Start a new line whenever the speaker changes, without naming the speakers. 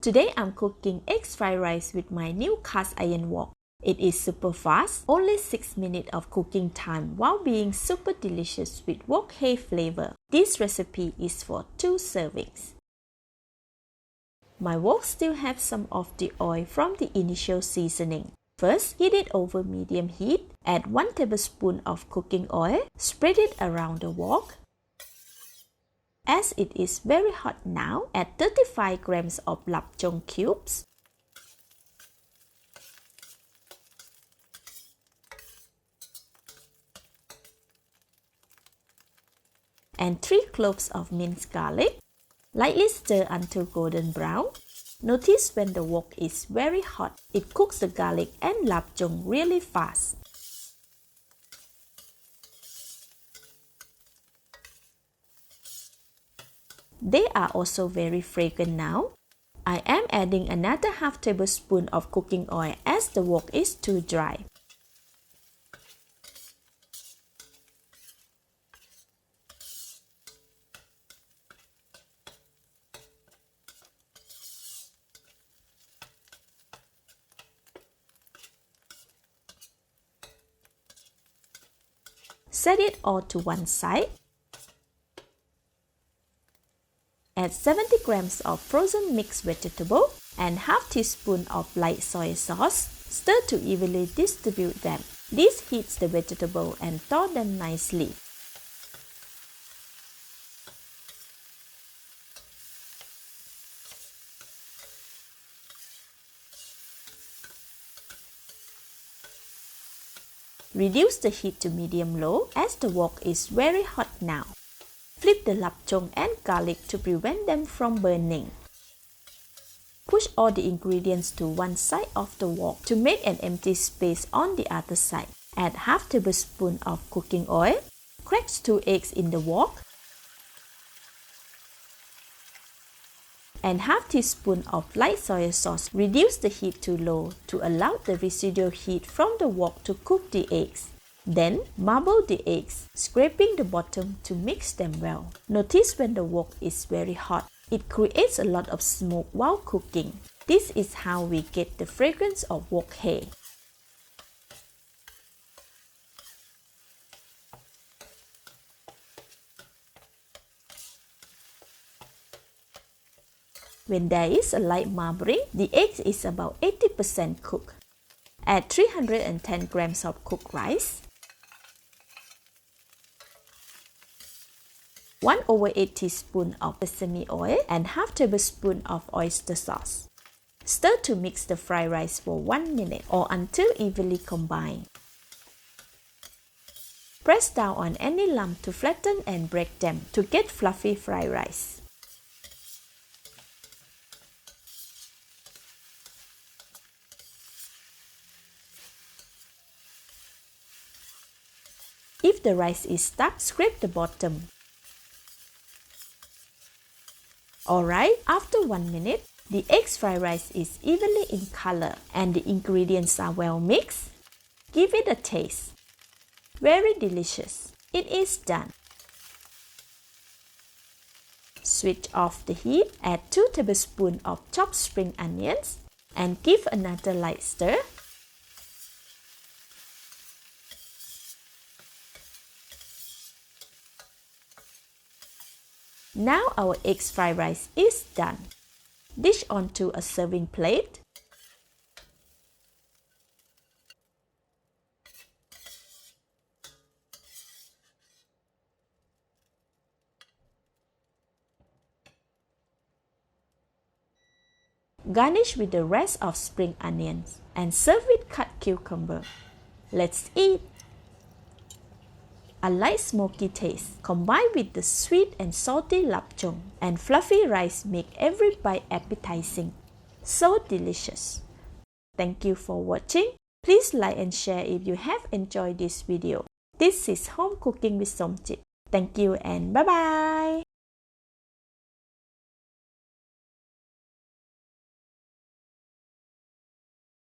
Today I'm cooking eggs fried rice with my new cast iron wok. It is super fast, only 6 minutes of cooking time while being super delicious with wok hei flavor. This recipe is for 2 servings. My wok still has some of the oil from the initial seasoning. First, heat it over medium heat. Add 1 tablespoon of cooking oil. Spread it around the wok. As it is very hot now, add 35 grams of Cheong cubes, and 3 cloves of minced garlic. Lightly stir until golden brown. Notice when the wok is very hot, it cooks the garlic and Cheong really fast. They are also very fragrant now. I am adding another half tablespoon of cooking oil as the wok is too dry. Set it all to one side. Add 70 grams of frozen mixed vegetable and half teaspoon of light soy sauce. Stir to evenly distribute them. This heats the vegetable and thaw them nicely. Reduce the heat to medium-low as the wok is very hot now. Flip the Cheong and garlic to prevent them from burning. Push all the ingredients to one side of the wok to make an empty space on the other side. Add half tablespoon of cooking oil. Crack 2 eggs in the wok. And half teaspoon of light soy sauce. Reduce the heat to low to allow the residual heat from the wok to cook the eggs. Then, marble the eggs, scraping the bottom to mix them well. Notice when the wok is very hot, it creates a lot of smoke while cooking. This is how we get the fragrance of wok hei. When there is a light marbling, the egg is about 80% cooked. Add 310 grams of cooked rice, 1/8 teaspoon of sesame oil and half tablespoon of oyster sauce. Stir to mix the fried rice for 1 minute or until evenly combined. Press down on any lump to flatten and break them to get fluffy fried rice. If the rice is stuck, scrape the bottom. Alright, after 1 minute, the eggs fried rice is evenly in color and the ingredients are well mixed. Give it a taste. Very delicious. It is done. Switch off the heat, add 2 tablespoons of chopped spring onions and give another light stir. Now our eggs fried rice is done. Dish onto a serving plate. Garnish with the rest of spring onions and serve with cut cucumber. Let's eat! A light smoky taste combined with the sweet and salty Cheong and fluffy rice make every bite appetizing. So delicious. Thank you for watching. Please like and share if you have enjoyed this video. This is Home Cooking with Somjit. Thank you and bye-bye.